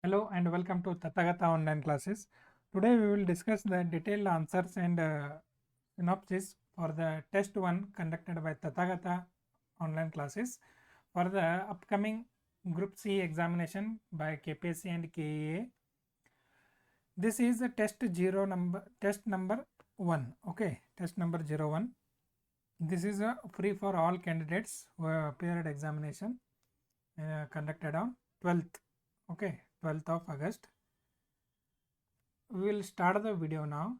Hello and welcome to Tathagata online classes. Today we will discuss the detailed answers and synopsis for the test 1 conducted by Tathagata online classes for the upcoming Group C examination by KPSC and KEA. This is the test number 1. Okay, test number 01. This is free for all candidates who have appeared examination conducted on 12th. Okay, 12th of August. We will start the video now.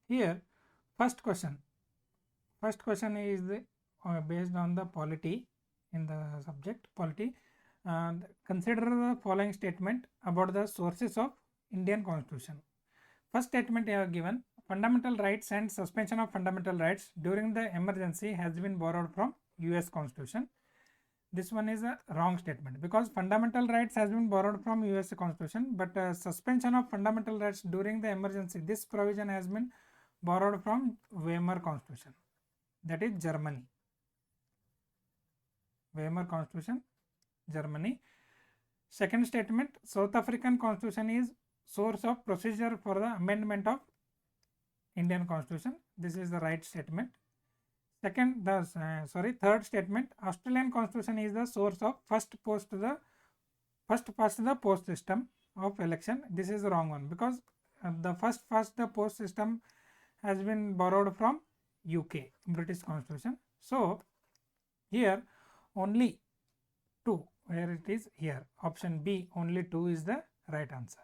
Here, first question is based on the polity in the subject polity. And consider the following statement about the sources of Indian Constitution. First statement you have given: fundamental rights and suspension of fundamental rights during the emergency has been borrowed from US Constitution. This one is a wrong statement because fundamental rights has been borrowed from US Constitution, but suspension of fundamental rights during the emergency, this provision has been borrowed from Weimar Constitution, that is Germany. Weimar Constitution, Germany. Second statement: South African Constitution is source of procedure for the amendment of Indian Constitution. This is the right statement. Third statement: Australian Constitution is the source of first past the post system of election. This is the wrong one because the first past the post system has been borrowed from UK, British Constitution. So here only 2, where it is here, option B, only 2 is the right answer.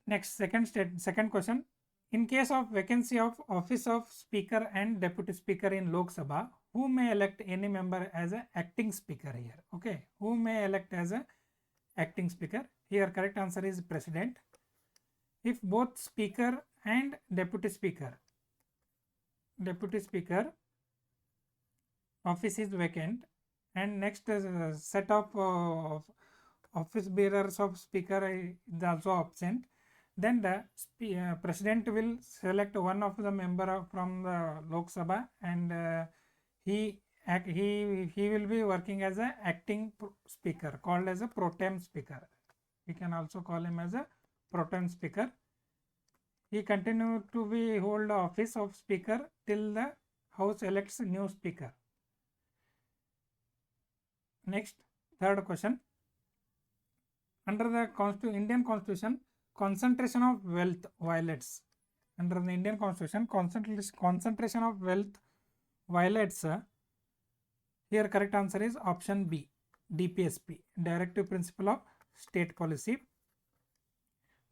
Next, second question: in case of vacancy of office of speaker and deputy speaker in Lok Sabha, who may elect any member as a acting speaker here? Okay, who may elect as a acting speaker? Here correct answer is president. If both speaker and deputy speaker office is vacant, and next set of office bearers of speaker is also absent, then the president will select one of the member from the Lok Sabha, and he will be working as a acting speaker, called as a pro tem speaker. We can also call him as a pro tem speaker. He continued to be hold the office of speaker till the house elects new speaker. Next, third question: under the Indian Constitution, concentration of wealth violates. Under the Indian Constitution, concentration of wealth violates. Here correct answer is option B, DPSP, Directive Principle of State Policy.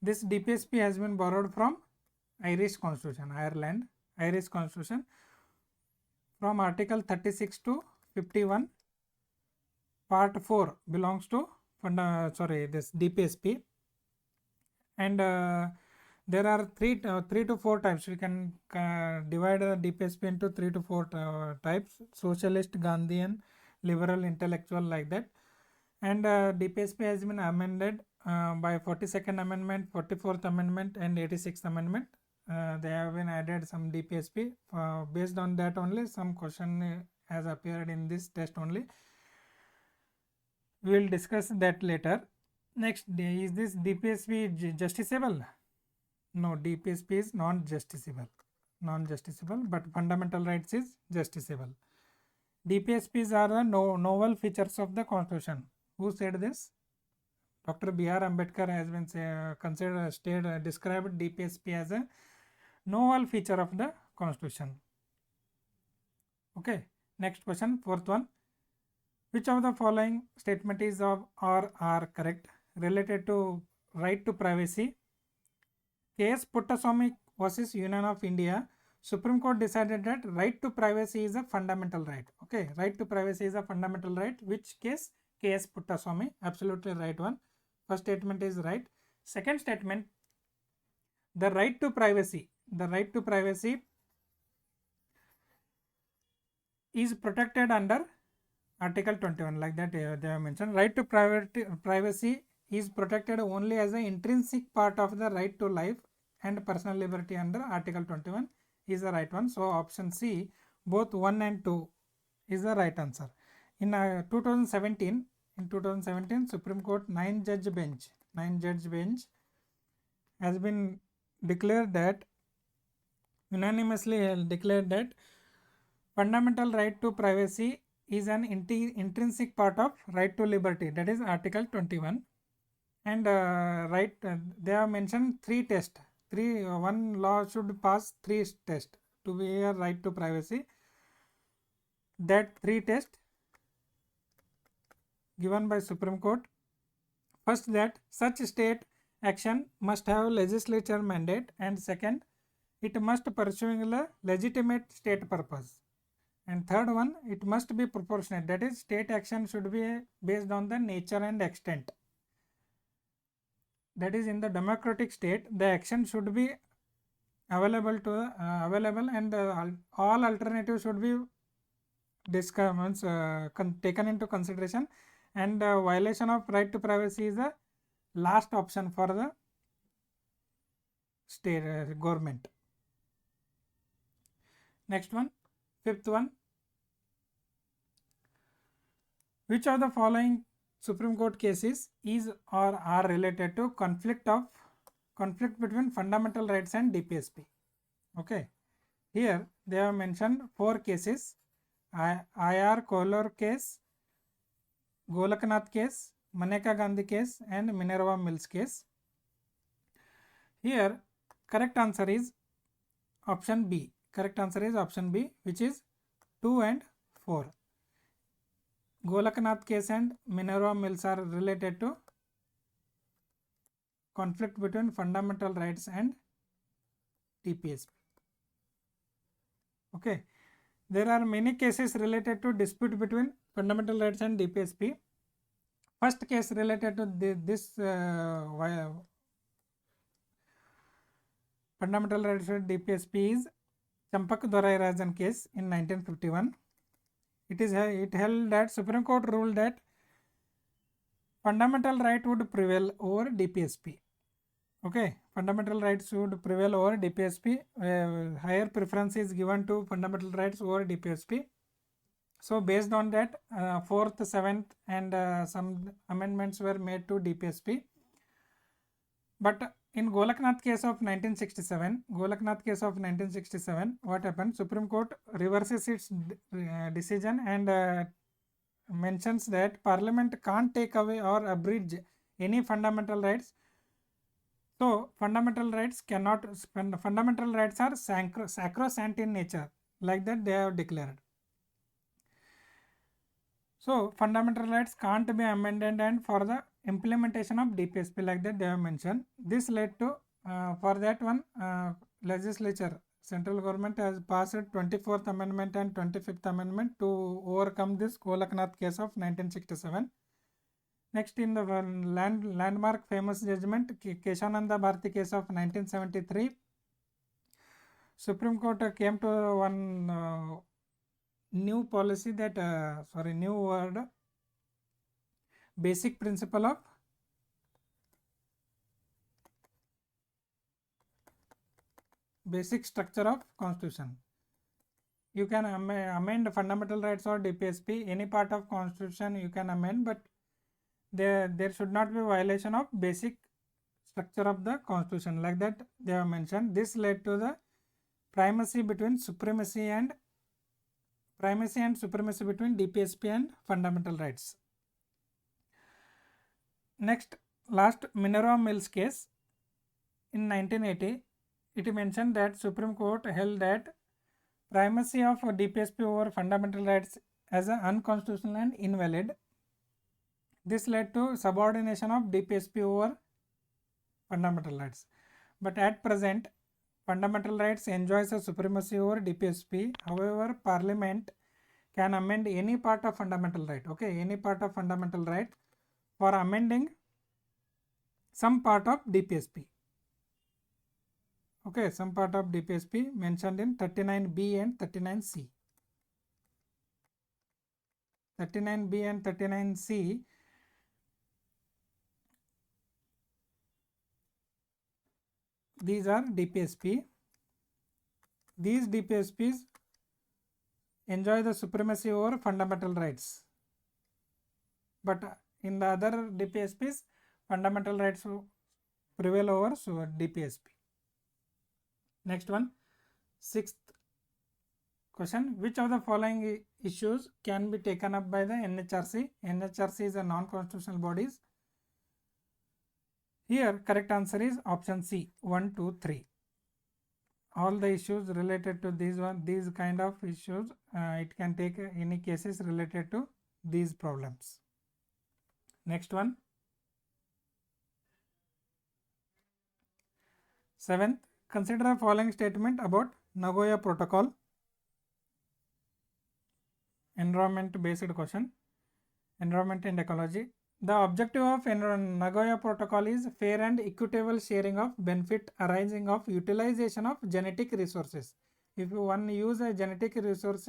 This DPSP has been borrowed from Irish Constitution, Irish Constitution, from Article 36 to 51. Part 4 belongs to this DPSP, and there are three to four types. We can divide the DPSP into 3 to 4 types: socialist, Gandhian, liberal, intellectual, like that. And DPSP has been amended by 42nd Amendment, 44th Amendment, and 86th Amendment. They have been added some DPSP. Based on that only, some question has appeared in this test only. We will discuss that later. Next, is this DPSP justiciable? No, DPSP is non-justiciable, but fundamental rights is justiciable. DPSPs are the novel features of the Constitution. Who said this? Dr. B.R. Ambedkar has been described DPSP as a novel feature of the Constitution. Okay, next question, fourth one: which of the following statement is of or are correct related to right to privacy? K.S. Puttaswamy versus Union of India, Supreme Court decided that right to privacy is a fundamental right. Okay, right to privacy is a fundamental right. Which case? K.S. Puttaswamy, absolutely right one. First statement is right. Second statement: the right to privacy is protected under Article 21, like that they have mentioned. Right to privacy is protected only as an intrinsic part of the right to life and personal liberty under Article 21 is the right one. So option C, both 1 and 2 is the right answer. In 2017, Supreme Court 9-judge bench has been declared that, unanimously declared that, fundamental right to privacy is an intrinsic part of right to liberty, that is Article 21. And they have mentioned 3 tests. One law should pass 3 tests to be a right to privacy. That 3 tests given by Supreme Court. First, that such state action must have legislature mandate, and second, it must pursuing a legitimate state purpose, and third one, it must be proportionate, that is state action should be based on the nature and extent. That is, in the democratic state, the action should be available and all alternatives should be taken into consideration, and violation of right to privacy is the last option for the state government. Next one, fifth one, which of the following Supreme Court cases is or are related to conflict between fundamental rights and DPSP? Okay, here they have mentioned 4 cases: IR Kolar case, Golaknath case, Maneka Gandhi case, and Minerva Mills case. Here correct answer is option B. Which is 2 and 4. Golaknath case and Minerva Mills are related to conflict between fundamental rights and DPSP. Okay, there are many cases related to dispute between fundamental rights and DPSP. First case related to this fundamental rights and DPSP is Champak Dorairajan case in 1951. It held that Supreme Court ruled that fundamental right would prevail over DPSP. Okay, fundamental rights would prevail over DPSP. Higher preference is given to fundamental rights over DPSP. So based on that, 4th, 7th and some amendments were made to DPSP. But in Golaknath case of 1967, what happened? Supreme Court reverses its decision and mentions that Parliament can't take away or abridge any fundamental rights. So fundamental rights are sacrosanct in nature, like that they have declared. So fundamental rights can't be amended, and for the implementation of DPSP, like that they have mentioned. This led to, for that one, legislature, central government has passed 24th Amendment and 25th Amendment to overcome this Golaknath case of 1967. Next, in the landmark famous judgment, Keshavananda Bharati case of 1973, Supreme Court came to one new policy that, new word, basic principle of basic structure of constitution. You can amend fundamental rights or DPSP, any part of constitution you can amend, but there should not be violation of basic structure of the constitution, like that they have mentioned. This led to the primacy between supremacy between DPSP and fundamental rights. Next, last, Minerva Mills case in 1980, it mentioned that Supreme Court held that primacy of DPSP over fundamental rights as unconstitutional and invalid. This led to subordination of DPSP over fundamental rights. But at present, fundamental rights enjoys a supremacy over DPSP. However, Parliament can amend any part of fundamental right. Okay, any part of fundamental right for amending some part of DPSP. Okay, some part of DPSP mentioned in 39B and 39C. 39B and 39C these are DPSP. These DPSPs enjoy the supremacy over fundamental rights, but in the other DPSPs fundamental rights prevail over DPSP. Next one, sixth question, which of the following issues can be taken up by the NHRC? NHRC is a non-constitutional bodies. Here correct answer is option C, 1, 2, 3. All the issues related to these kind of issues, it can take any cases related to these problems. Next one, seventh, consider the following statement about Nagoya Protocol. Environment based question, environment and ecology. The objective of Nagoya Protocol is fair and equitable sharing of benefit arising of utilization of genetic resources. If one use a genetic resource,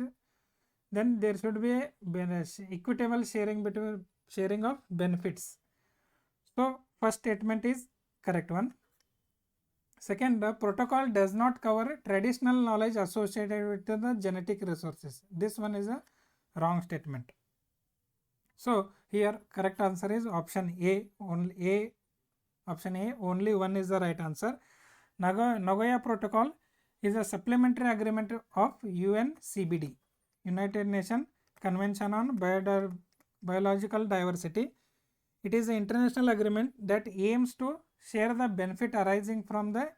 then there should be a equitable sharing of benefits. So first statement is correct one. Second, the protocol does not cover traditional knowledge associated with the genetic resources. This one is a wrong statement. So here correct answer is option A, option A, only one is the right answer. Nagoya Protocol is a supplementary agreement of UNCBD, United Nations Convention on Biological Diversity. It is an international agreement that aims to share the benefit arising from the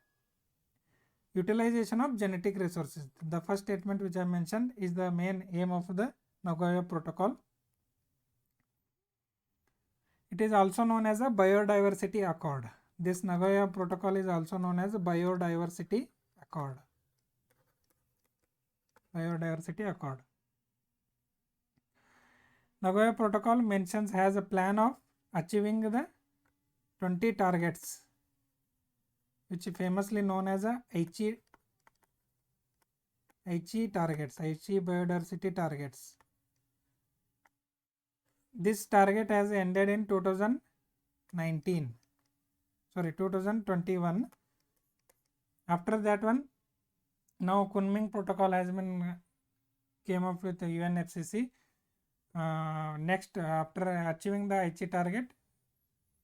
utilization of genetic resources. The first statement which I mentioned is the main aim of the Nagoya Protocol. It is also known as a biodiversity accord. This Nagoya Protocol is also known as a biodiversity accord. Biodiversity accord. Nagoya Protocol has a plan of achieving the 20 targets, which is famously known as a Aichi targets, Aichi biodiversity targets. This target has ended in 2021. After that one, now Kunming Protocol has been came up with the UNFCCC. Next, after achieving the Aichi target,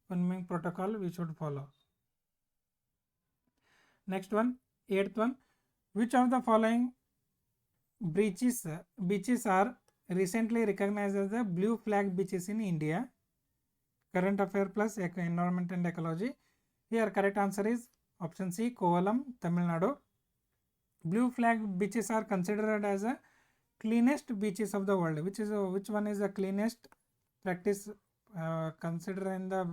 Kunming Protocol we should follow. Next one, eighth one, which of the following beaches are recently recognized as the blue flag beaches in India? Current affair plus environment and ecology. Here correct answer is option C, Kovalam, Tamil Nadu. Blue flag beaches are considered as a cleanest beaches of the world. Which one is the cleanest practice considering the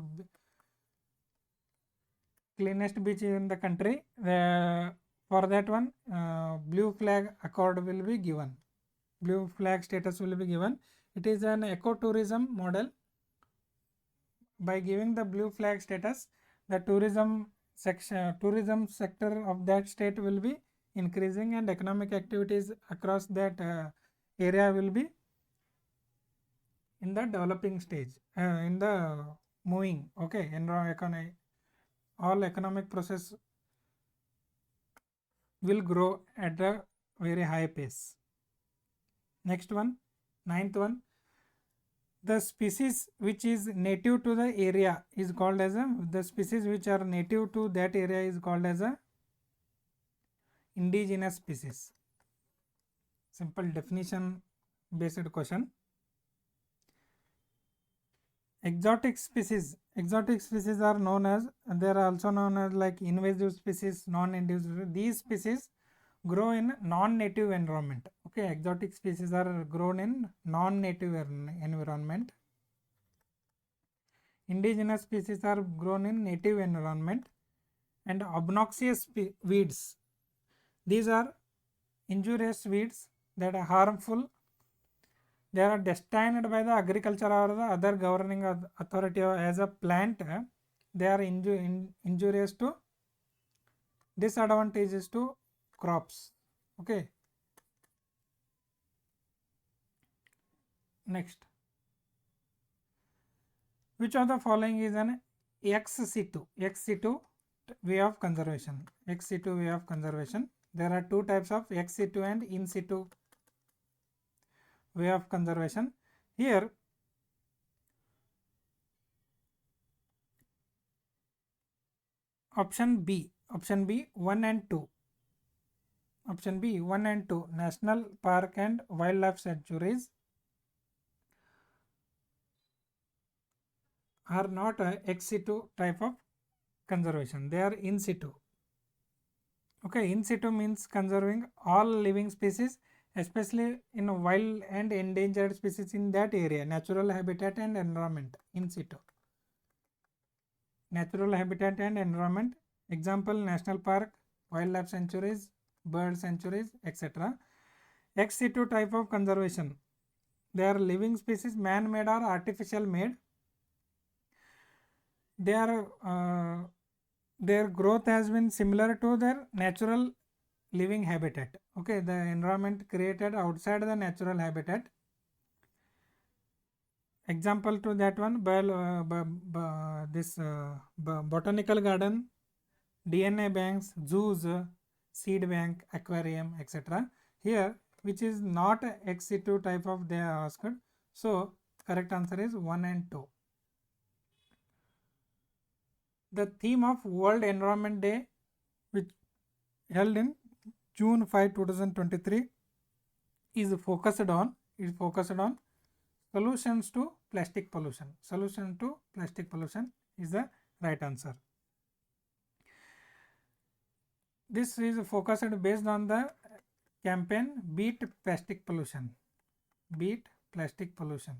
cleanest beach in the country? For that one, blue flag accord will be given. Blue flag status will be given. It is an ecotourism model. By giving the blue flag status, the tourism sector of that state will be increasing and economic activities across that area will be in the developing stage, in the moving. Okay, all economic process will grow at a very high pace. Next one, ninth one, the species which is native to the area is called as the species which are native to that area is called as a indigenous species. Simple definition based question. Exotic species are known as, they are also known as like invasive species, non-invasive. These species grow in non-native environment. Okay, exotic species are grown in non-native environment. Indigenous species are grown in native environment. And obnoxious weeds, these are injurious weeds that are harmful. They are destined by the agriculture or the other governing authority as a plant. They are injurious to, disadvantages to crops. Okay. Next, which of the following is an ex situ way of conservation. Ex situ way of conservation. There are two types of ex situ and in situ way of conservation. Here option B 1 and 2. Option B 1 and 2, national park and wildlife sanctuaries are not a ex situ type of conservation, they are in situ. Okay, in situ means conserving all living species, especially in wild and endangered species in that area, natural habitat and environment. In situ, natural habitat and environment, example national park, wildlife sanctuaries, bird sanctuaries, etc. Ex situ type of conservation, they are living species, man made or artificial made. They are their growth has been similar to their natural living habitat. Okay, the environment created outside the natural habitat. Example to that one, botanical garden, DNA banks, zoos, seed bank, aquarium, etc. Here, which is not a ex situ type of they are asked. So, correct answer is 1 and 2. The theme of World Environment Day, which held in June 5, 2023, is focused on solutions to plastic pollution. Solution to plastic pollution is the right answer. This is focused based on the campaign Beat Plastic Pollution. Beat Plastic Pollution.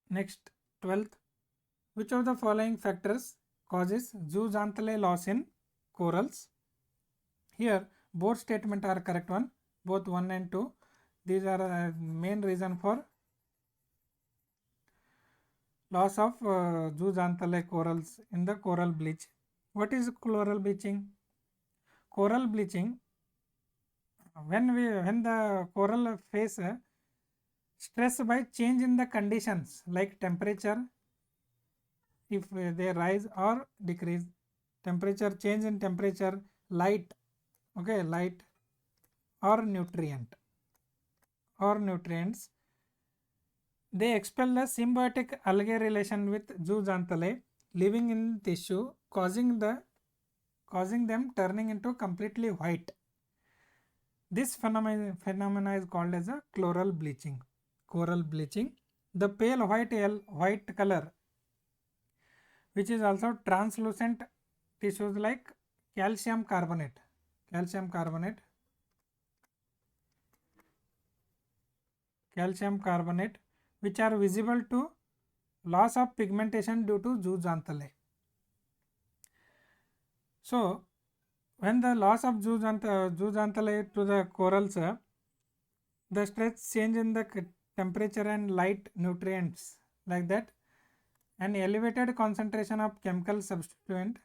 Next, 12th. Which of the following factors causes zooxanthellae loss in corals? Here, both statements are correct one, both 1 and 2. These are main reason for loss of zooxanthellae corals in the coral bleach. What is coral bleaching? Coral bleaching, when the coral face stress by change in the conditions like temperature, if they rise or decrease, temperature, change in temperature, light, okay, light or nutrients, they expel the symbiotic algae relation with zooxanthellae living in tissue, causing them turning into completely white. This phenomena is called as a coral bleaching. The pale white color, which is also translucent tissues like calcium carbonate, which are visible to loss of pigmentation due to zooxanthellae. So, when the loss of zooxanthellae to the corals, the stress change in the temperature and light, nutrients like that, an elevated concentration of chemical substituent,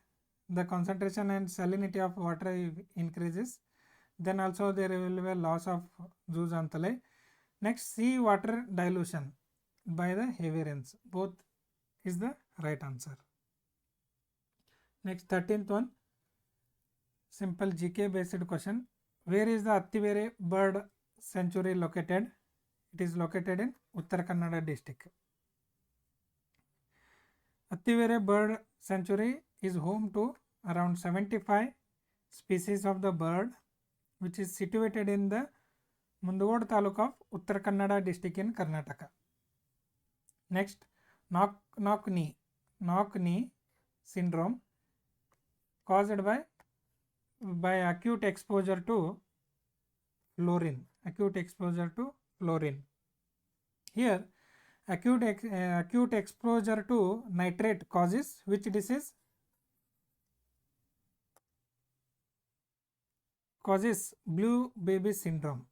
the concentration and salinity of water increases, then also there will be a loss of zooxanthellae. Next, sea water dilution by the heavy rains, both is the right answer. Next, 13th one, simple GK based question. Where is the Attivere bird sanctuary located? It is located in Uttara Kannada district. Attivere bird sanctuary is home to around 75 species of the bird, which is situated in the Mundugod taluk of Uttara Kannada district in Karnataka. Next, knock knee syndrome caused by acute exposure to fluorine. Here, acute exposure to nitrate causes which disease? Causes blue baby syndrome.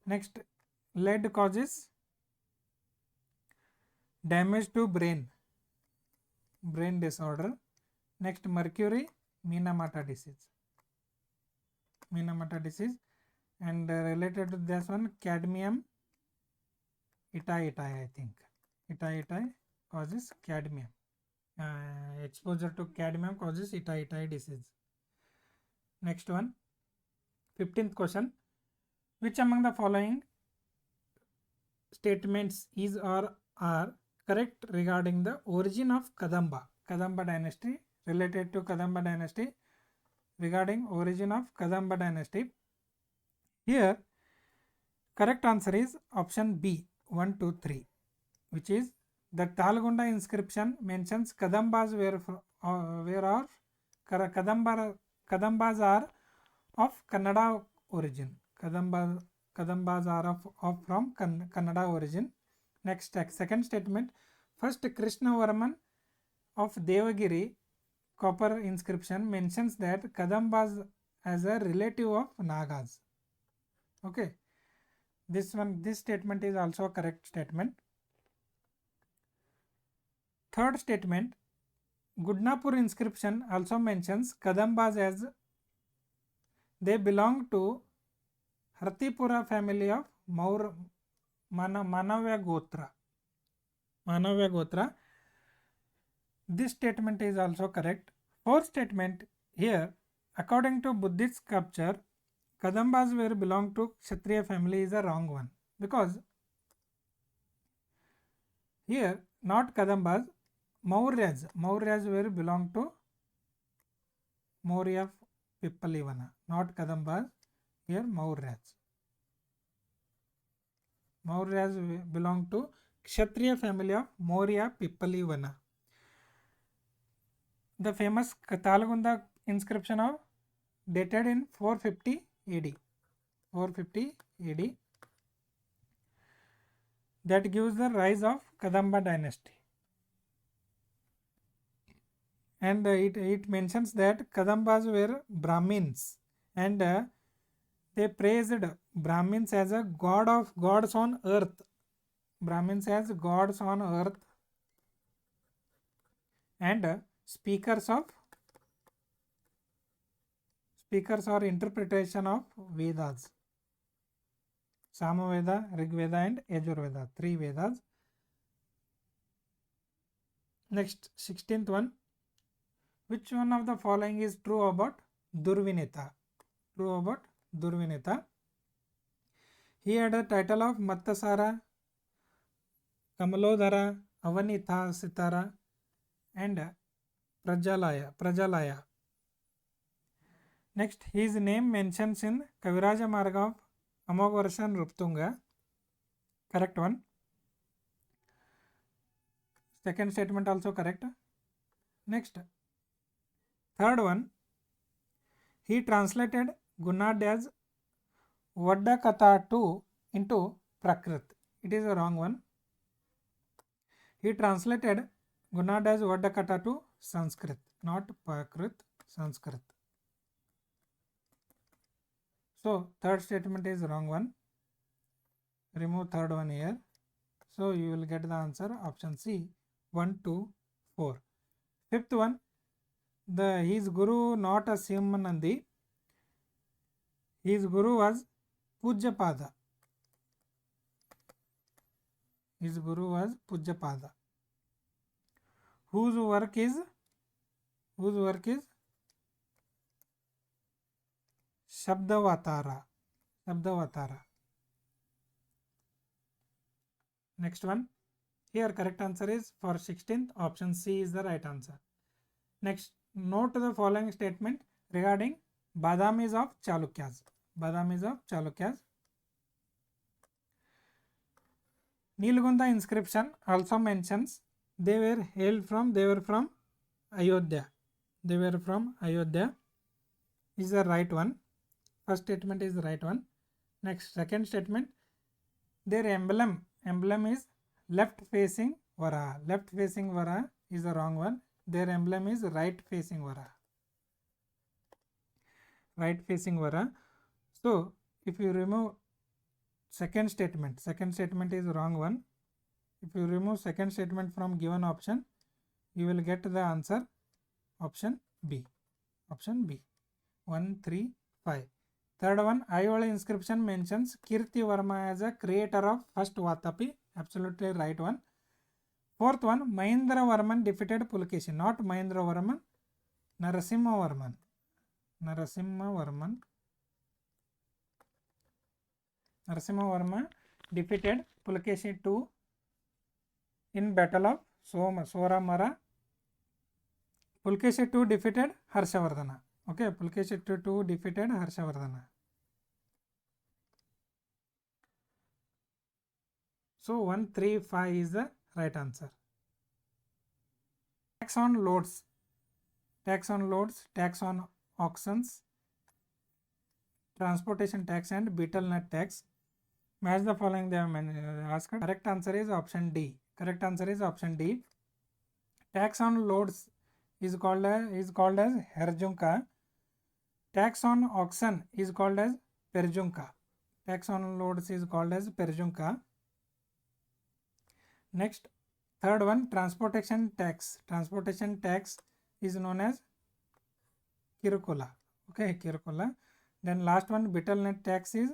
Next, lead causes damage to brain disorder. Next, mercury, Minamata disease. and related to this one, cadmium itai, I think. Itai causes cadmium. Exposure to cadmium causes itai disease. Next one, 15th question. Which among the following statements is or are correct regarding the origin of Kadamba dynasty? Related to Kadamba dynasty, regarding origin of Kadamba dynasty. Here correct answer is option B, 1, 2, 3, which is the Talgonda inscription mentions Kadambas Kadambas are of Kannada origin. Kadambas are of from Kannada origin. Next, second statement, first Krishnavarman of Devagiri copper inscription mentions that Kadambas as a relative of Nagas. Okay, this statement is also a correct statement. Third statement, Gudnapur inscription also mentions Kadambas as they belong to Hartipura family of Manavya Gotra. This statement is also correct. Fourth statement, here according to Buddhist sculpture, Kadambas were belong to Kshatriya family is a wrong one, because here not Kadambas, Mauryas were belong to Maurya Pippalivana, not Kadambas, here Mauryas belong to Kshatriya family of Maurya Pippalivana. The famous Talgunda inscription of dated in 450 AD. 450 AD, that gives the rise of Kadamba dynasty. And it mentions that Kadambas were Brahmins, and they praised Brahmins as a gods on earth. Brahmins as gods on earth, and speakers or interpretation of Vedas. Samaveda, Rigveda and Yajurveda, 3 Vedas. Next, 16th one. Which one of the following is true about Durvineta? True about Durvineta. He had a title of Mattasara, Kamalodhara, Avanitha Sitara and Prajalaya. Next, his name mentions in Kaviraja Marga of Amogvarshan Ruptunga. Correct one. Second statement also correct. Next, third one, he translated Gunad as Vaddakatha into Prakrit. It is a wrong one. He translated Gunad as Vaddakatha to Sanskrit, not Prakrit, Sanskrit. So third statement is wrong one. Remove third one here. So you will get the answer option C, 1, 2, 4. Fifth one, his guru not a Simanandi. His guru was Pujyapada. His guru was Pujyapada. Whose work is Shabdavatara. Next one. Here correct answer is for 16th, option C is the right answer. Next, note the following statement regarding Badamis of Chalukyas. Nilgunda inscription also mentions they were from Ayodhya. Is the right one. First statement is the right one. Next, second statement, their emblem is left facing Varaha. Left facing Varaha is the wrong one. Their emblem is right facing Varaha. So if you remove second statement is wrong one. If you remove second statement from given option, you will get the answer option B. 1, 3, 5. Third one, Ayoli inscription mentions Kirti Varma as a creator of first Vatapi. Absolutely right one. Fourth one, Mahindra Varman defeated Pulkeshi. Not Mahindra Varman, Narasimha Varman. Narasimha Varman. Narasimha Varma defeated Pulkeshi II in battle of Soramara. Pulkeshi II defeated Harshavardhana. Okay, Pulkeshi II defeated Harshavardhana. So 1, 3, 5 is the right answer. Tax on loads, tax on auctions, transportation tax and betel nut tax. Match the following they have asked. Correct answer is option D. Correct answer is option D. Tax on loads is called as Herjunka. Tax on auction is called as Perjunka. Tax on loads is called as Perjunka. Next, third one, transportation tax. Transportation tax is known as Kirukula. Okay, Kirukula. Then last one, betel nut tax is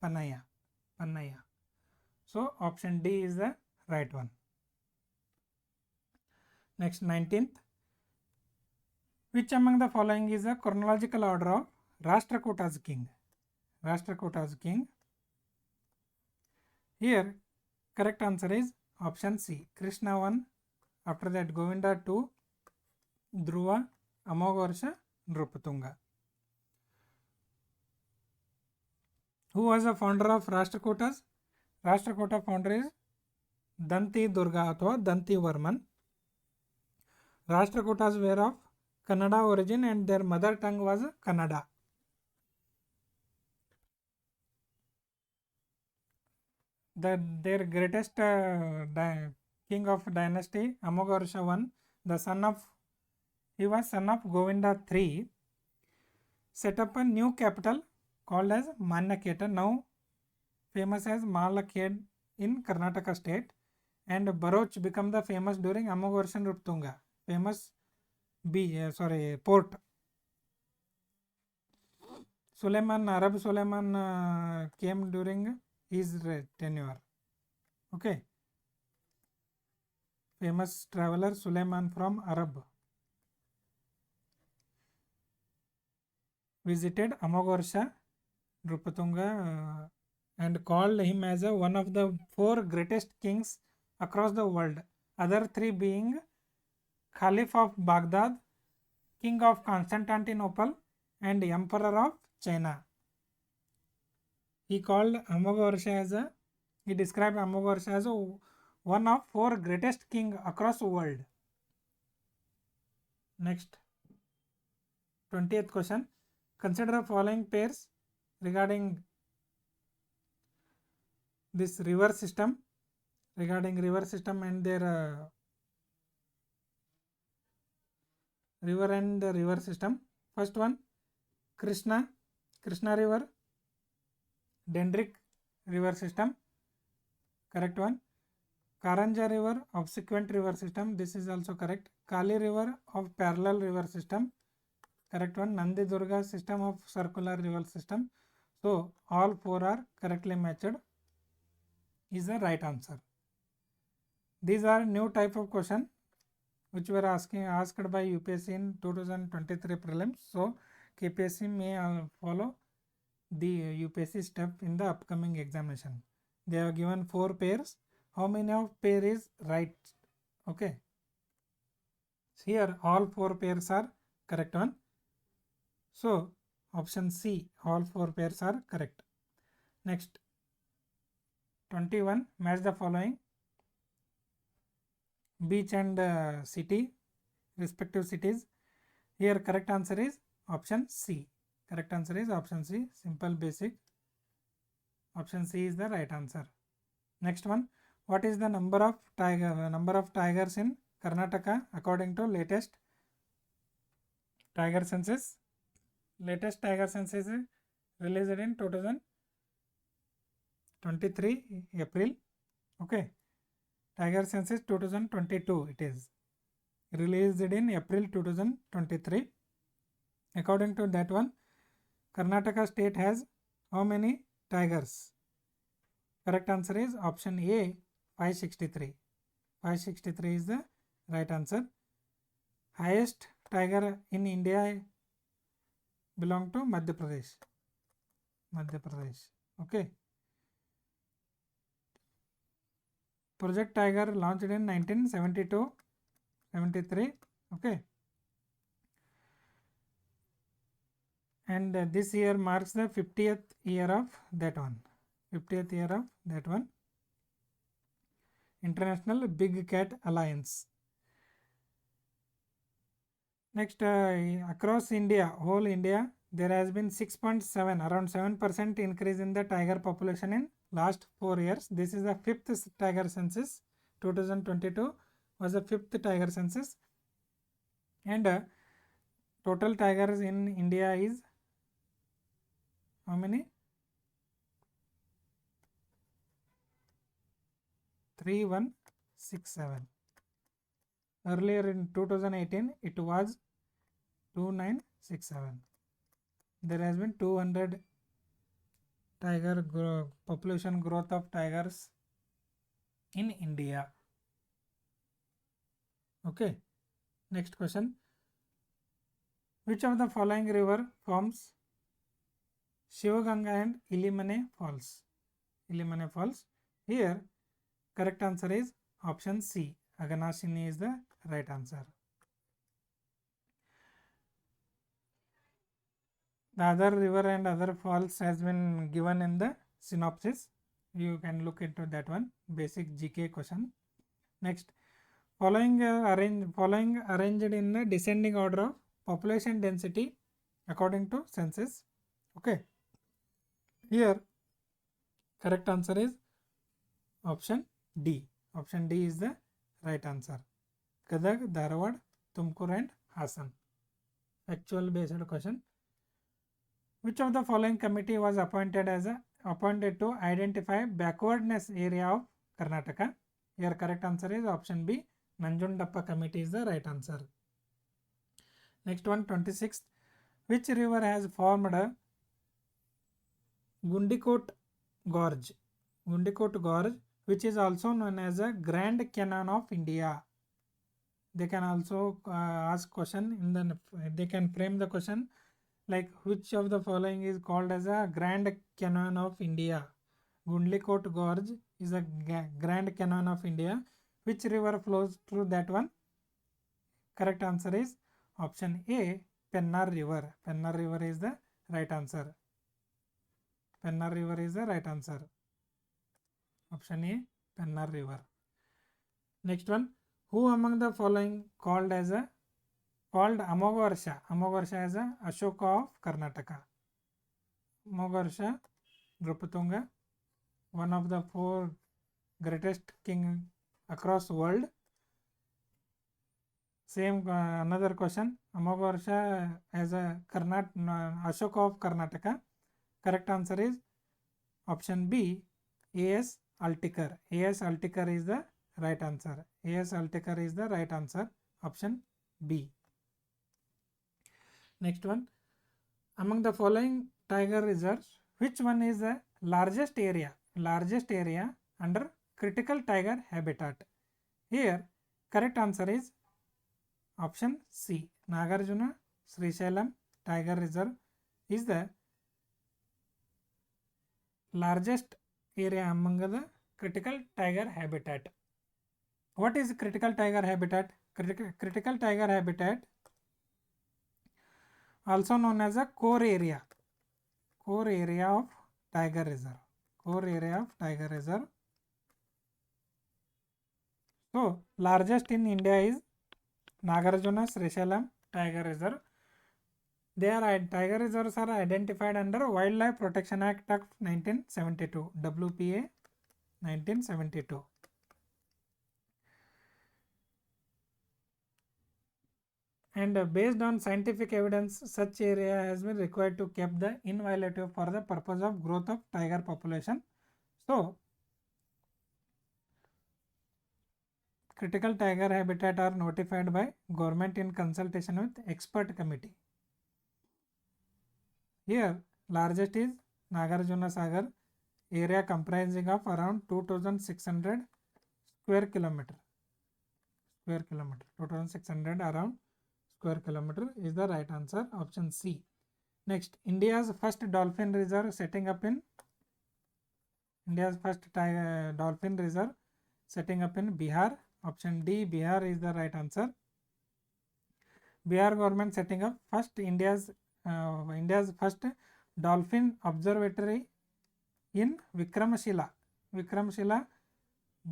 Panaya. So option D is the right one. Next, 19th. Which among the following is a chronological order of Rashtrakota's king? Rashtrakota's king. Here, correct answer is option C. Krishna 1, after that Govinda 2, Dhruva, Amogharsha, Nrupatunga. Who was the founder of Rashtrakotas? Rashtrakuta founder is Danti Durga athwa Danti Varman. Rashtrakutas were of Kannada origin and their mother tongue was Kannada. Their greatest king of dynasty, Amogharsha I, he was son of Govinda III, set up a new capital called as Manyaketa, now famous as Malakhed in Karnataka state, and Baroch became the famous during Amogharsha Nrupatunga, famous port. Arab Suleiman came during his tenure. Okay, famous traveler Suleiman from Arab visited Amogharsha Nrupatunga and called him as one of the 4 greatest kings across the world, other 3 being Caliph of Baghdad, King of Constantinople and Emperor of China. He called Amogharsha he described Amogharsha as one of 4 greatest king across the world. Next, 20th question. Consider the following pairs regarding this river system, and their river and the river system. First one, Krishna river, Dendric river system, correct one. Karanja river, subsequent river system, this is also correct. Kali river of parallel river system, correct one. Nandi Durga system of circular river system. So all 4 are correctly matched, is the right answer. These are new type of question which were asked by UPSC in 2023 prelims. So KPSC may follow the UPSC step in the upcoming examination. They have given 4 pairs. How many of pair is right? Okay. Here all 4 pairs are correct one. So option C, all 4 pairs are correct. Next, 21, match the following. Beach and city, respective cities. Here correct answer is option C. Correct answer is option C. Simple, basic. Option C is the right answer. Next one, what is the number of tigers in Karnataka according to latest tiger census? Latest tiger census is released in 2023 April. Okay, tiger census 2022 it is released in April 2023. According to that one, Karnataka state has how many tigers? Correct answer is option A, 563. 563 is the right answer. Highest tiger in India belong to Madhya Pradesh. Madhya Pradesh. Okay. Project Tiger launched in 1972-73. Okay. And this year marks the 50th year of that one. 50th year of that one. International Big Cat Alliance. Next, across India, whole India, there has been 6.7, around 7% increase in the tiger population in last 4 years. This is the 5th tiger census. 2022 was the 5th tiger census. And total tigers in India is how many? 3167. Earlier in 2018, it was 2967. There has been 200 population growth of tigers in India. Okay. Next question. Which of the following river forms Shivaganga and Ilimane Falls? Ilimane Falls. Here, correct answer is option C. Aganashini is the right answer. The other river and other falls has been given in the synopsis. You can look into that one. Basic GK question. Next, following arranged in the descending order of population density according to census. Okay. Here, correct answer is option D. Option D is the right answer. Gadag, Dharwad, Tumkur and Hassan. Actual based question. Which of the following committee was appointed to identify backwardness area of Karnataka? Here correct answer is option B. Nanjundappa committee is the right answer. Next one, 26th. Which river has formed a Gundikot Gorge? Gundikot Gorge, which is also known as a Grand Canyon of India. They can also ask question they can frame the question like which of the following is called as a Grand Canyon of India? Gundikot Gorge is a Grand Canyon of India. Which river flows through that one? Correct answer is option A, Pennar River. Pennar River is the right answer. Pennar River is the right answer. Option A, Pennar River. Next one, who among the following called Amoghavarsha? Amoghavarsha as a Ashoka of Karnataka. Amoghavarsha, Drupatunga, one of the 4 greatest king across world. Same another question. Amoghavarsha as a Ashoka of Karnataka. Correct answer is option B, A.S. Altikar. A.S. Altikar is the right answer. A.S. Altikar is the right answer. Option B. Next one. Among the following tiger reserves, which one is the largest area under critical tiger habitat? Here, correct answer is option C. Nagarjuna Srisailam Tiger Reserve is the largest area among the critical tiger habitat. What is critical tiger habitat? Critical tiger habitat, also known as a core area of tiger reserve. Core area of tiger reserve. So, largest in India is Nagarjuna Srisailam Tiger Reserve. Tiger reserves are identified under Wildlife Protection Act of 1972, WPA 1972. And based on scientific evidence, such area has been required to keep the inviolate for the purpose of growth of tiger population. So, critical tiger habitat are notified by government in consultation with expert committee. Here largest is Nagarjuna Sagar, area comprising of around 2600 square kilometer. 2600 around square kilometer is the right answer, option C. Next, India's first dolphin reserve setting up in dolphin reserve setting up in Bihar, option D, Bihar is the right answer. Bihar government setting up India's first dolphin observatory in Vikramshila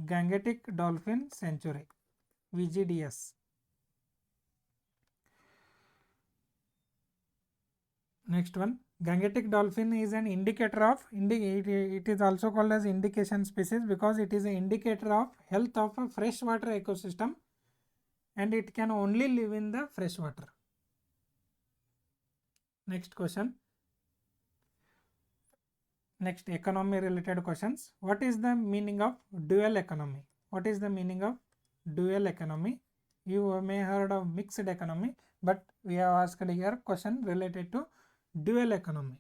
Gangetic Dolphin Sanctuary, VGDS. Next one, Gangetic dolphin is an indicator of it is also called as indication species because it is an indicator of health of a freshwater ecosystem and it can only live in the freshwater. Next question. Next, economy related questions. What is the meaning of dual economy? What is the meaning of dual economy? You may heard of mixed economy, but we have asked here question related to dual economy.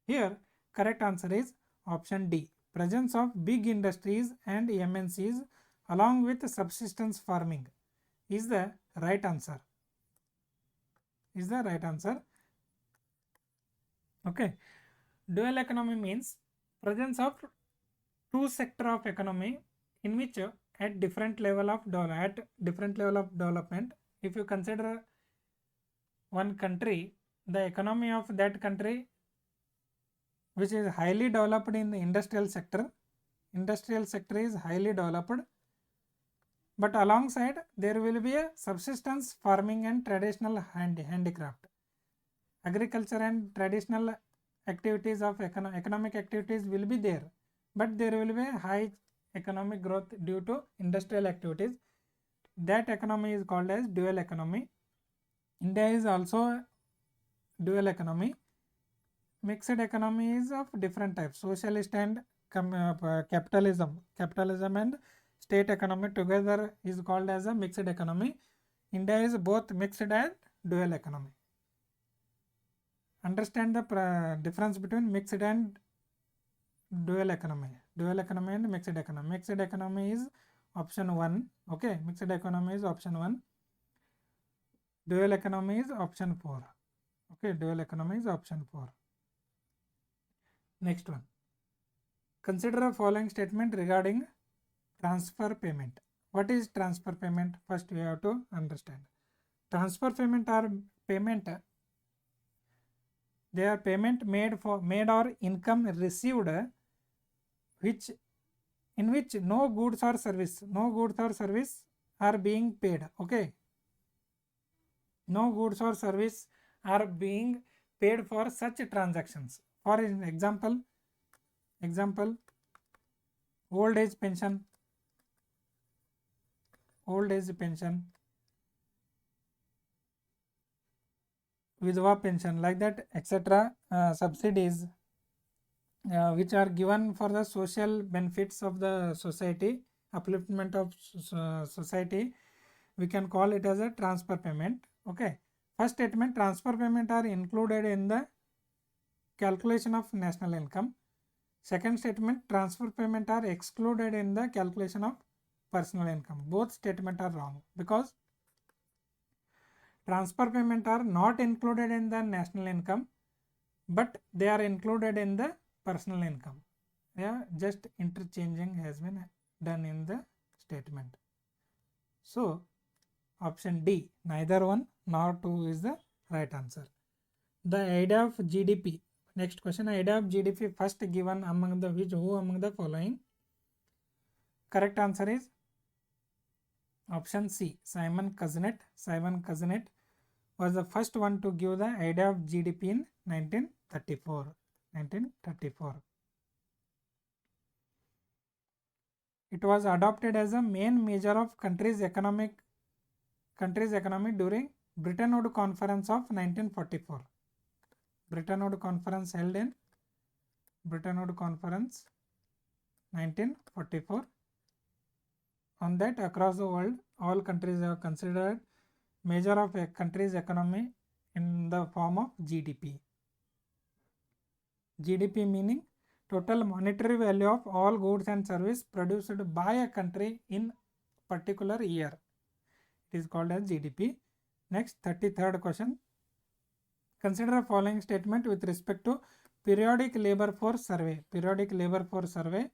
Here correct answer is option D. Presence of big industries and MNCs along with subsistence farming is the right answer. Okay. Dual economy means presence of two sector of economy in which at different level of development. If you consider one country, the economy of that country which is highly developed in the industrial sector is highly developed, but alongside there will be a subsistence farming and traditional handicraft, agriculture and traditional activities of economic activities will be there, but there will be a high economic growth due to industrial activities. That economy is called as dual economy. India is also dual economy. Mixed economy is of different types, socialist and capitalism and state economy together is called as a mixed economy. India is both mixed and dual economy. Understand the difference between mixed and dual economy and mixed economy. Mixed economy is option 1. Okay, mixed economy is option 1. Dual economy is option 4. Okay, dual economy is option 4. Next one. Consider a following statement regarding transfer payment. What is transfer payment? First we have to understand. Transfer payment are payment. They are payment made or income received in which no goods or service are being paid. Okay, no goods or service are being paid for such transactions. For example, old age pension, Vidhva pension, like that, etc. Subsidies which are given for the social benefits of the society, upliftment of society, we can call it as a transfer payment. Okay, first statement, transfer payment are included in the calculation of national income. Second statement, transfer payment are excluded in the calculation of personal income. Both statements are wrong because transfer payment are not included in the national income, but they are included in the personal income. Yeah, just interchanging has been done in the statement. So option D, neither 1 nor 2 is the right answer. The idea of GDP. Next question, idea of GDP first given among the who among the following? Correct answer is option C, Simon Kuznets. Simon Kuznets was the first one to give the idea of GDP in 1934. It was adopted as a main measure of country's economy during Bretton Woods Conference of 1944. Bretton Woods Conference held in 1944. On that, across the world, all countries have considered measure of a country's economy in the form of GDP. GDP meaning total monetary value of all goods and service produced by a country in particular year. It is called as GDP. Next, 33rd question. Consider the following statement with respect to periodic labor force survey. Periodic labor force survey.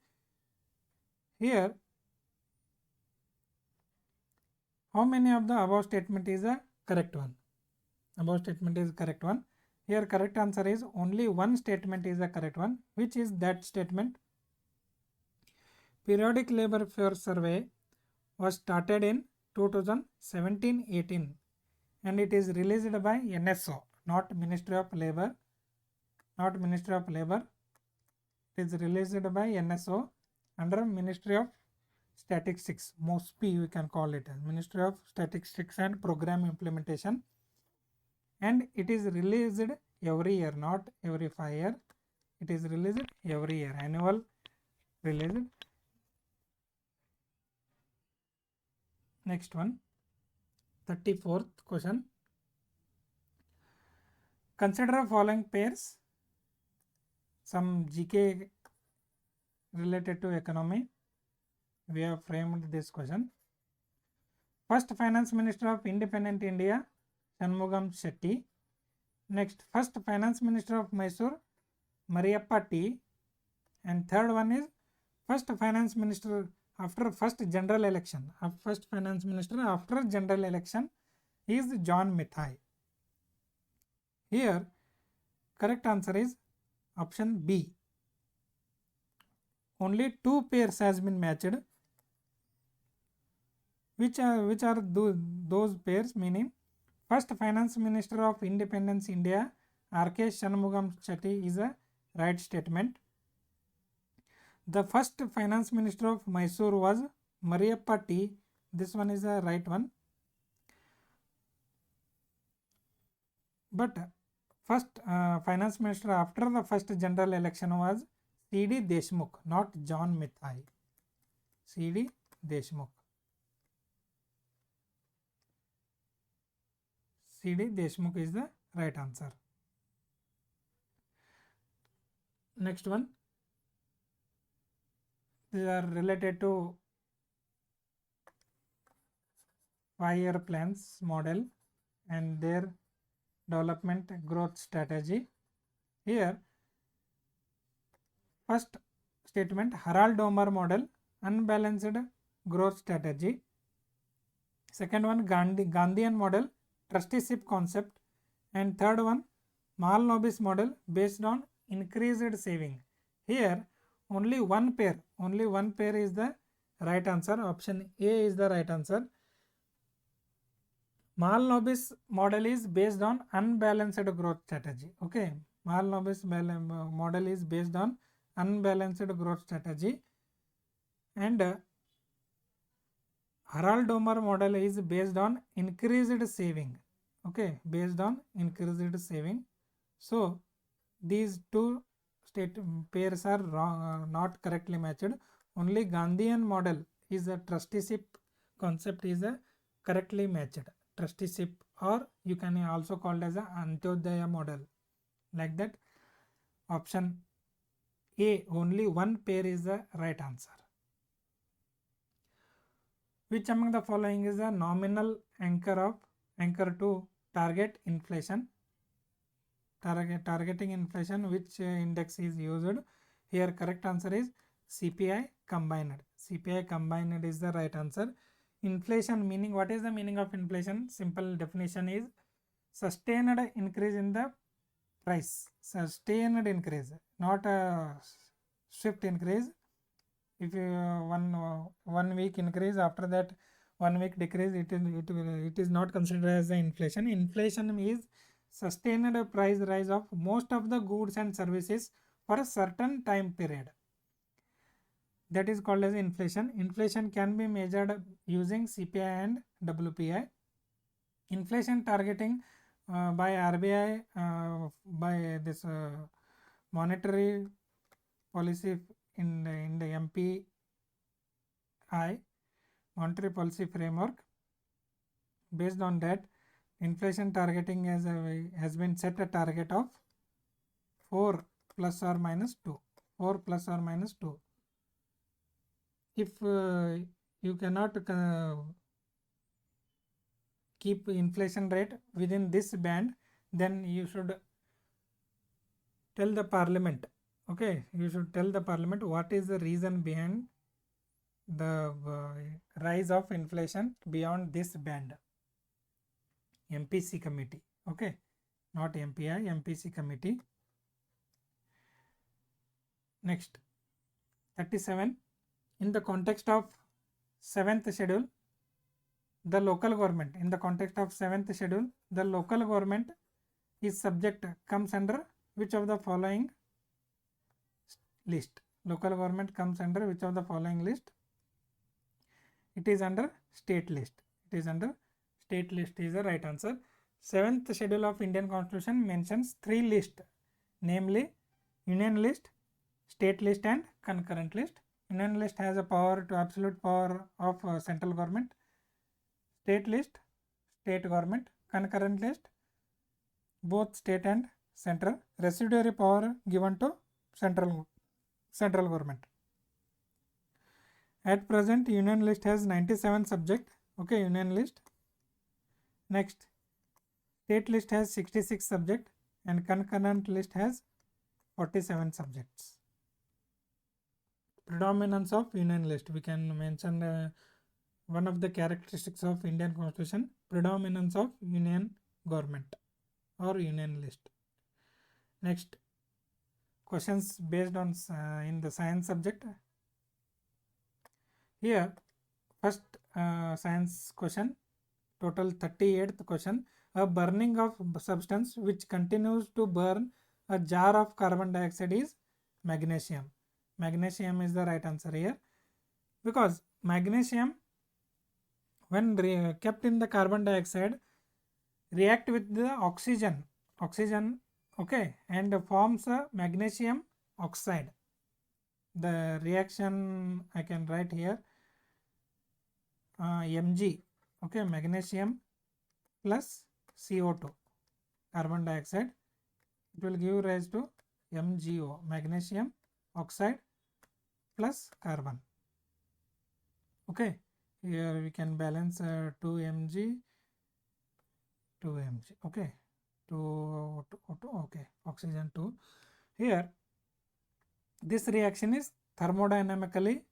Here, how many of the above statement is a correct one? Above statement is correct one. Here correct answer is only one statement is the correct one. Which is that statement? Periodic labor force survey was started in 2017-18 and it is released by NSO, not Ministry of Labor. Not Ministry of Labor. It is released by NSO under Ministry of Statistics. MOSPI we can call it, Ministry of Statistics and Program Implementation. And it is released every year, not every 5 years. It is released every year, annual released. Next one, 34th question. Consider following pairs. Some GK related to economy. We have framed this question. First Finance Minister of Independent India, Shanmugam Shetty. Next, first Finance Minister of Mysore, Mariappa T. And third one is first Finance Minister after first general election. First Finance Minister after general election is John Mithai. Here, correct answer is option B. Only two pairs has been matched. Which are those pairs? Meaning, first Finance Minister of Independence India, R.K. Shanmugam Chetty is a right statement. The first Finance Minister of Mysore was Mariappa T. This one is a right one. But first Finance Minister after the first general election was C.D. Deshmukh, not John Mithai. C.D. Deshmukh. C.D. Deshmukh is the right answer. Next one. These are related to 5-year plans model and their development growth strategy. Here, first statement, Harald-Domer model, unbalanced growth strategy. Second one, Gandhian model, trusteeship concept. And third one, Mahalanobis model based on increased saving. Here, only one pair is the right answer. Option A is the right answer. Mahalanobis model is based on unbalanced growth strategy. Okay, Mahalanobis model is based on unbalanced growth strategy, and Harald-Domer model is based on increased saving. Okay, based on increased saving. So these two pairs are wrong, not correctly matched. Only Gandhian model is a trusteeship concept is a correctly matched. Trusteeship, or you can also call it as a Antyodaya model. Like that, option A, only one pair is the right answer. Which among the following is a nominal anchor to target inflation? Targeting inflation, which index is used? Here correct answer is CPI combined. CPI combined is the right answer. Inflation meaning, what is the meaning of inflation? Simple definition is sustained increase in the price. Sustained increase, not a swift increase. If you one week increase, after that 1 week decrease, it is not considered as the inflation. Inflation is sustained price rise of most of the goods and services for a certain time period. That is called as inflation. Inflation can be measured using CPI and WPI. Inflation targeting by RBI by this monetary policy in the MPI, monetary policy framework. Based on that, inflation targeting has been set a target of 4 plus or minus 2. 4 plus or minus 2. If you cannot keep inflation rate within this band, then you should tell the parliament. Okay, you should tell the parliament what is the reason behind the rise of inflation beyond this band. MPC committee. Okay, not MPI, MPC committee. Next, 37. In the context of 7th schedule, the local government, in the context of 7th schedule, the local government is subject, comes under which of the following list? Local government comes under which of the following list? It is under state list. It is under state list is the right answer. 7th schedule of Indian Constitution mentions 3 lists, namely union list, state list and concurrent list. Union list has a power to absolute power of central government. State list, state government. Concurrent list, both state and central. Residuary power given to central government. At present, union list has 97 subject. Okay, union list. Next, state list has 66 subject and concurrent list has 47 subjects. Predominance of union list. We can mention one of the characteristics of Indian Constitution, predominance of union government or union list. Next, questions based on in the science subject. Here, first science question, total 38th question. A burning of substance which continues to burn a jar of carbon dioxide is magnesium. Magnesium is the right answer here, because magnesium, when kept in the carbon dioxide, react with the oxygen, okay, and forms a magnesium oxide. The reaction I can write here, Mg, okay, magnesium plus CO2, carbon dioxide, it will give rise to MgO, magnesium oxide plus carbon. Okay, here we can balance 2 Mg, okay, 2 okay, oxygen 2. Here this reaction is thermodynamically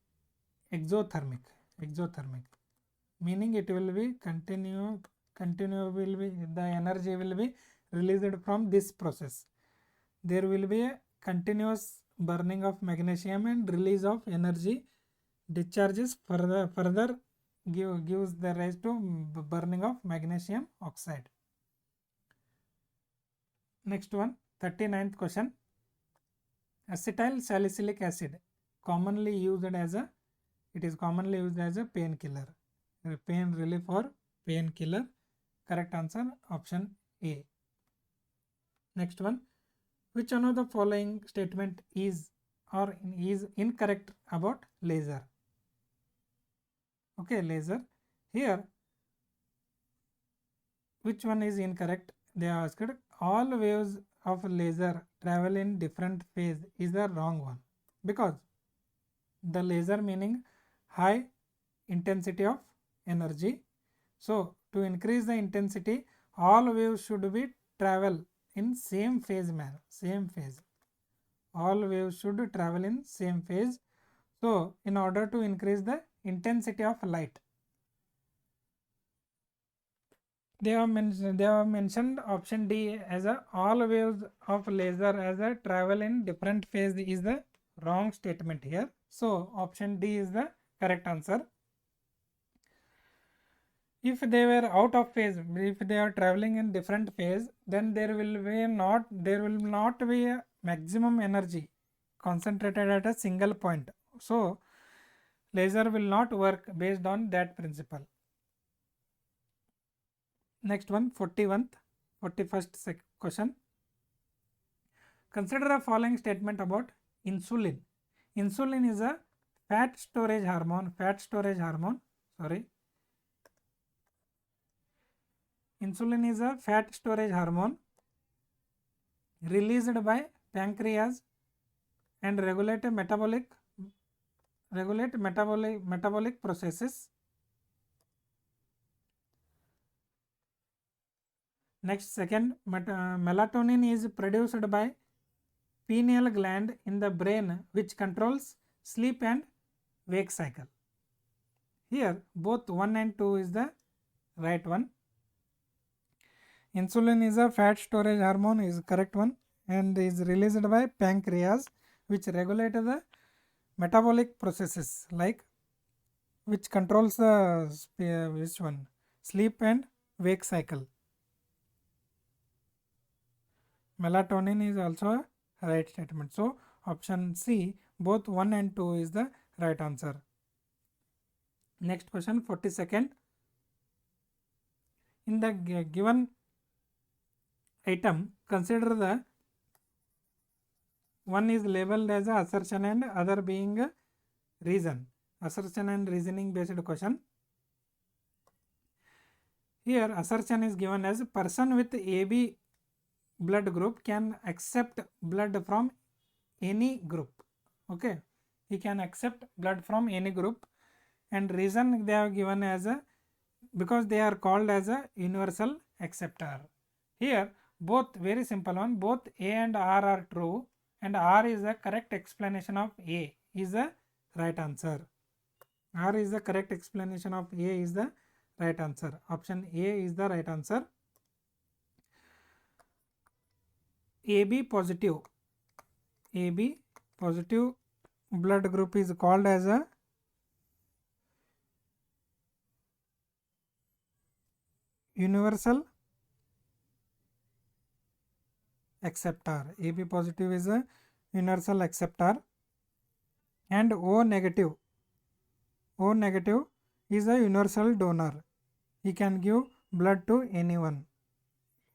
exothermic, meaning it will be the energy will be released from this process. There will be a continuous burning of magnesium and release of energy, discharges further gives the rise to burning of magnesium oxide. Next one, 39th question. Acetyl salicylic acid commonly used as a painkiller, pain relief or painkiller. Correct answer option A. Next one, which one of the following statement is incorrect about laser? Okay, laser. Here, which one is incorrect? They asked, all waves of laser travel in different phase is the wrong one, because the laser meaning high intensity of energy. So to increase the intensity, all waves should be travel in same phase manner, all waves should travel in same phase. So in order to increase the intensity of light, they have mentioned option D as a all waves of laser as a travel in different phase is the wrong statement here. So option D is the correct answer. If they were out of phase, if they are traveling in different phase, then there will not be a maximum energy concentrated at a single point. So laser will not work based on that principle. Next one, 41st question. Consider the following statement about insulin. Insulin is a fat storage hormone. Insulin is a fat storage hormone released by pancreas and regulate metabolic processes. Next, second, melatonin is produced by pineal gland in the brain, which controls sleep and wake cycle. Here both 1 and 2 is the right one. Insulin is a fat storage hormone, is correct one, and is released by pancreas, which regulate the metabolic processes, like which controls the which one, sleep and wake cycle. Melatonin is also a right statement. So option C, both 1 and 2 is the right answer. Next question, 42nd. In the given item, consider the one is labeled as a assertion and other being a reason. Assertion and reasoning based question. Here assertion is given as person with AB blood group can accept blood from any group. Okay, he can accept blood from any group, and reason they have given as a because they are called as a universal acceptor. Here both, very simple one, both A and R are true, and R is the correct explanation of A is the right answer. R is the correct explanation of A is the right answer. Option A is the right answer. AB positive blood group is called as a universal acceptor. AB positive is a universal acceptor, and O negative is a universal donor. He can give blood to anyone.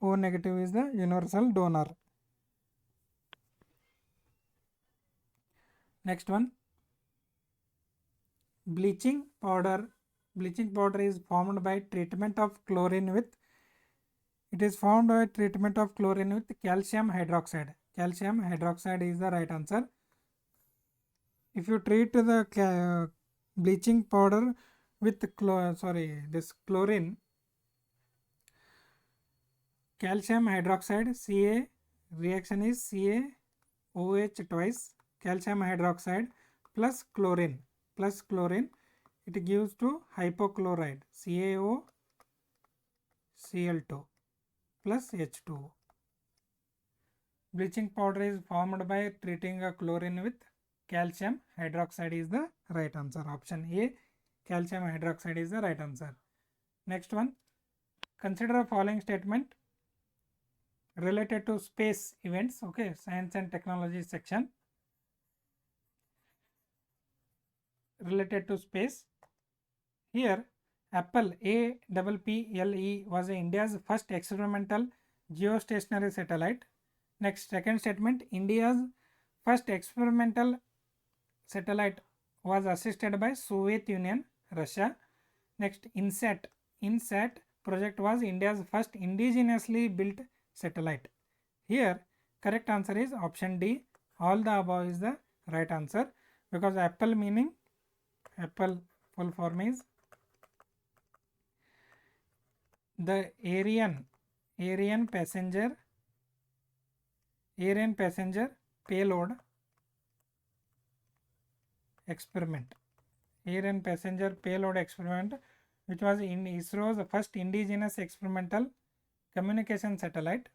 O negative is the universal donor. Next one, bleaching powder is formed by treatment of chlorine with, it is formed by treatment of chlorine with calcium hydroxide. Calcium hydroxide is the right answer. If you treat the bleaching powder with this chlorine, calcium hydroxide, Ca reaction is CaOH twice, calcium hydroxide plus chlorine, it gives to hypochlorite, CaOCl2 plus H2O. Bleaching powder is formed by treating a chlorine with calcium hydroxide is the right answer. Option A, calcium hydroxide is the right answer. Next one, consider a following statement related to space events. Okay, science and technology section related to space. Here Apple APPLE was India's first experimental geostationary satellite. Next, second statement, India's first experimental satellite was assisted by Soviet Union, Russia. Next, INSAT project was India's first indigenously built satellite. Here correct answer is option D, all the above is the right answer, because Apple meaning, Apple full form is the Aryan passenger payload experiment. Aryan passenger payload experiment, which was in ISRO's first indigenous experimental communication satellite,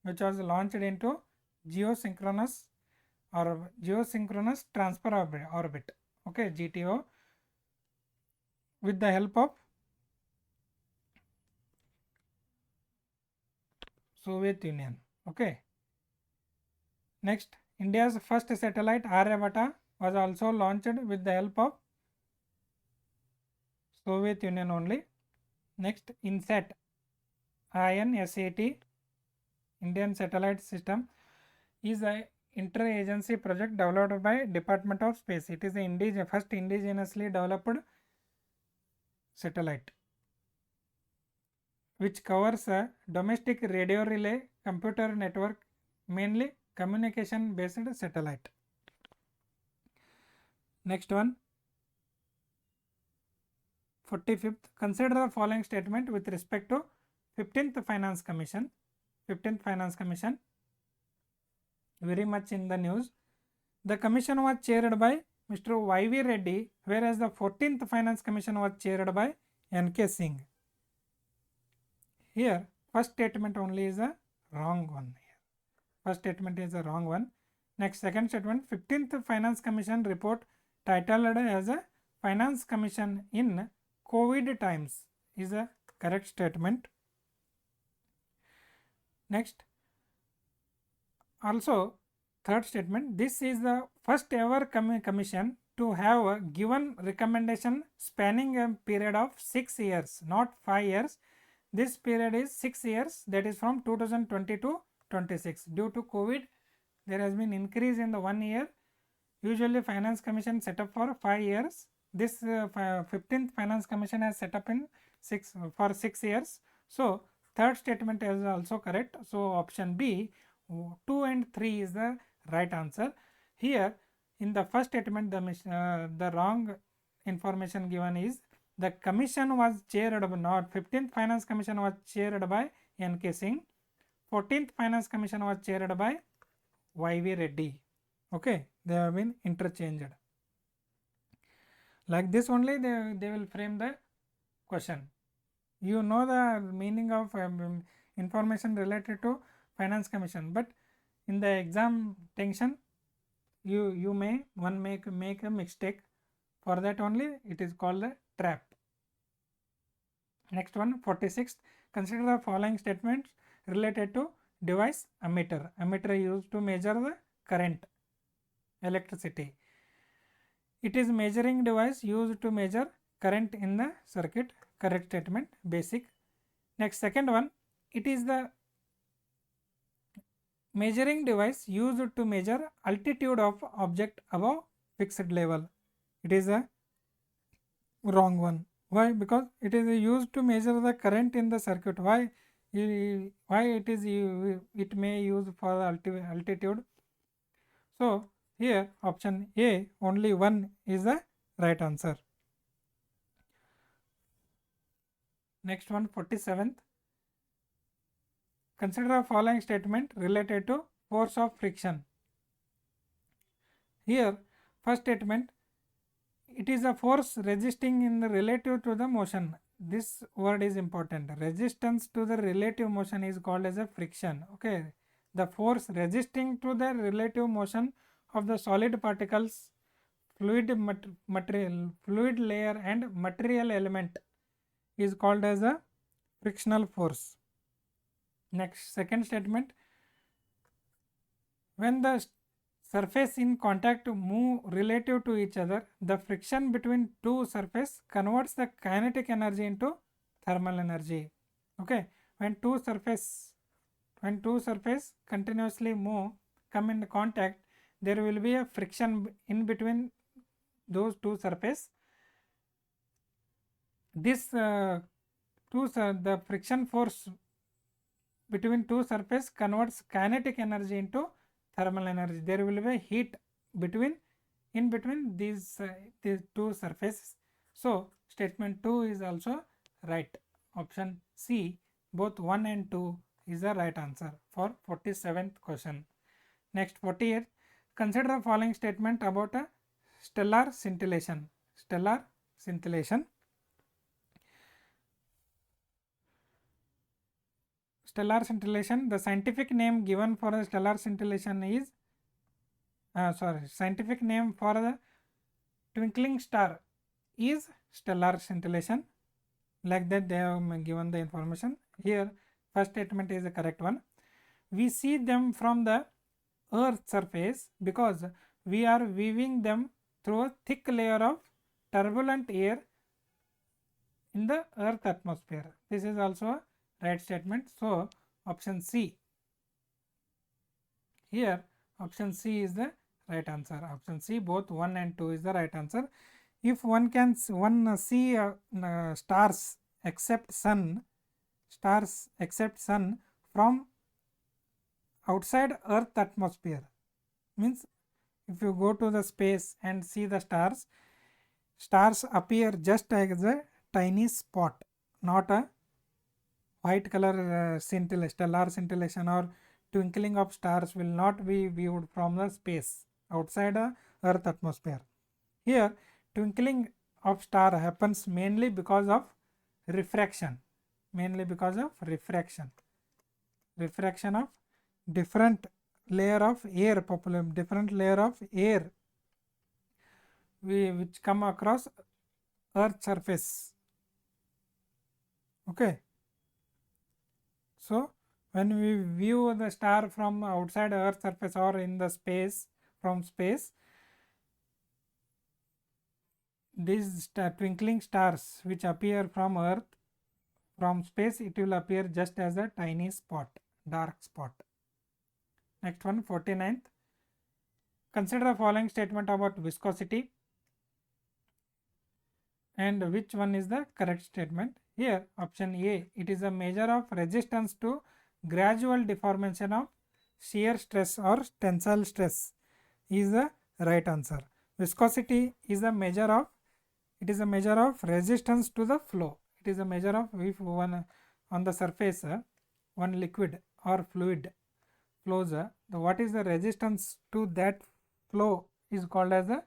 which was launched into geosynchronous transfer orbit, okay, GTO, with the help of Soviet Union. Okay. Next, India's first satellite Aryabhata was also launched with the help of Soviet Union only. Next, INSAT, Indian Satellite System, is a inter-agency project developed by Department of Space. It is the first indigenously developed satellite, which covers a domestic radio relay computer network, mainly communication based satellite. Next one, 45th, consider the following statement with respect to 15th Finance Commission. 15th Finance Commission, very much in the news. The commission was chaired by Mr. Y.V. Reddy, whereas the 14th Finance Commission was chaired by N.K. Singh. Here, first statement only is a wrong one. Here, first statement is a wrong one. Next, second statement, 15th Finance Commission report titled as a Finance Commission in COVID times is a correct statement. Next, also third statement, this is the first ever commission to have given recommendation spanning a period of 6 years, not 5 years. This period is 6 years, that is from 2020 to 26. Due to COVID, there has been increase in the 1 year. Usually Finance Commission set up for 5 years. This 15th Finance Commission has set up in 6 years. So third statement is also correct. So option B, 2 and 3 is the right answer. Here in the first statement, the wrong information given is the commission was chaired by, not 15th Finance Commission was chaired by N.K. Singh. 14th Finance Commission was chaired by Y.V. Reddy. Okay, they have been interchanged. Like this only they will frame the question. You know the meaning of information related to Finance Commission, but in the exam tension you may make a mistake. For that only it is called a trap. Next one, 46th, consider the following statements related to device ammeter. Ammeter used to measure the current, electricity. It is measuring device used to measure current in the circuit. Correct statement, basic. Next, second one, it is the measuring device used to measure altitude of object above fixed level. It is a wrong one. Why? Because it is used to measure the current in the circuit. Why it may use for altitude? So here option A, only one is the right answer. Next one, 47th, consider the following statement related to force of friction. Here first statement, it is a force resisting in the relative to the motion. This word is important. Resistance to the relative motion is called as a friction. Okay, the force resisting to the relative motion of the solid particles, fluid layer and material element is called as a frictional force. Next, second statement, when the surface in contact move relative to each other, the friction between two surface converts the kinetic energy into thermal energy. Okay, when two surface continuously come in contact, there will be a friction in between those two surface. This the friction force between two surface converts kinetic energy into thermal energy. There will be heat in between these two surfaces. So statement 2 is also right. Option C, both 1 and 2 is the right answer for 47th question. Next, 48th, consider the following statement about a stellar scintillation. Stellar scintillation. Stellar scintillation, the scientific name given for the stellar scintillation is scientific name for the twinkling star is stellar scintillation. Like that they have given the information. Here first statement is the correct one. We see them from the earth's surface because we are weaving them through a thick layer of turbulent air in the earth atmosphere. This is also a right statement. So option C, here option C is the right answer. Option C, both 1 and 2 is the right answer. If one see stars except sun from outside earth atmosphere, means if you go to the space and see the stars, stars appear just as a tiny spot, not a white color stellar scintillation or twinkling of stars will not be viewed from the space outside the earth atmosphere. Here twinkling of star happens mainly because of refraction, refraction of different layer of air, different layer of air which come across earth surface. Okay, so when we view the star from outside earth surface or in the space, from space, these twinkling stars which appear from earth, from space, it will appear just as a tiny spot, dark spot. Next one, 49th. Consider the following statement about viscosity and which one is the correct statement. Here option A, it is a measure of resistance to gradual deformation of shear stress or tensile stress is the right answer. Viscosity is a measure of, it is a measure of resistance to the flow. It is a measure of if one on the surface one liquid or fluid flows, what is the resistance to that flow is called as a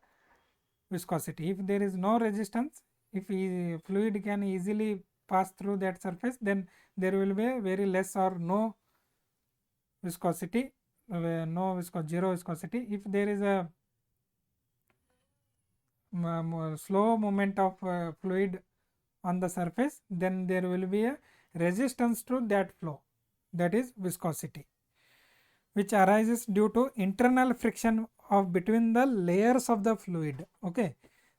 viscosity. If there is no resistance, if fluid can easily pass through that surface, then there will be very less or no viscosity, zero viscosity. If there is a slow movement of fluid on the surface, then there will be a resistance to that flow, that is viscosity, which arises due to internal friction of between the layers of the fluid. Okay,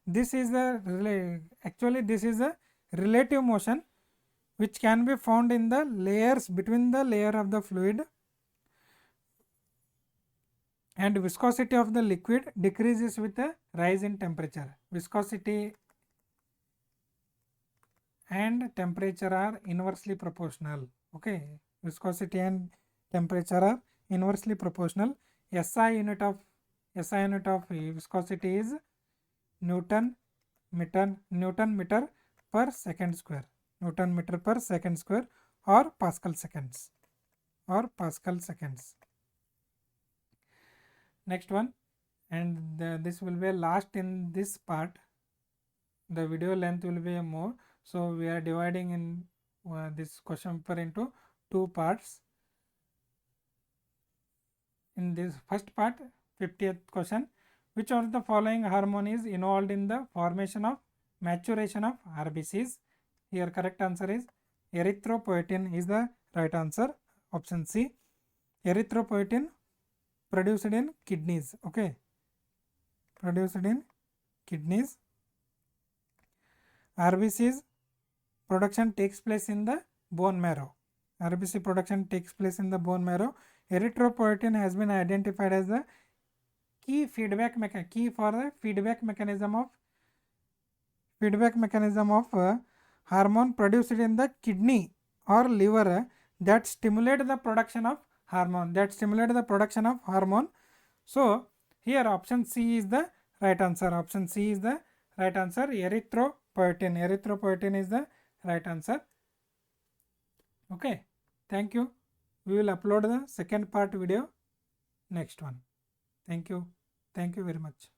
this is a actually this is a relative motion which can be found in the layers between the layer of the fluid, and viscosity of the liquid decreases with a rise in temperature. Viscosity and temperature are inversely proportional. Okay, viscosity and temperature are inversely proportional. SI unit of viscosity is Newton meter per second square, Newton meter per second square, or Pascal seconds, Next one, and this will be last in this part. The video length will be more, so we are dividing in this question paper into two parts. In this first part, 50th question, which of the following hormone is involved in the formation of maturation of RBCs? Here correct answer is erythropoietin is the right answer, option C. Erythropoietin produced in kidneys. Okay, produced in kidneys. RBCs production takes place in the bone marrow. RBC production takes place in the bone marrow. Erythropoietin has been identified as the key for the feedback mechanism of hormone produced in the kidney or liver that stimulate the production of hormone. So here option C is the right answer. Erythropoietin is the right answer. Okay, thank you. We will upload the second part video next one. Thank you very much.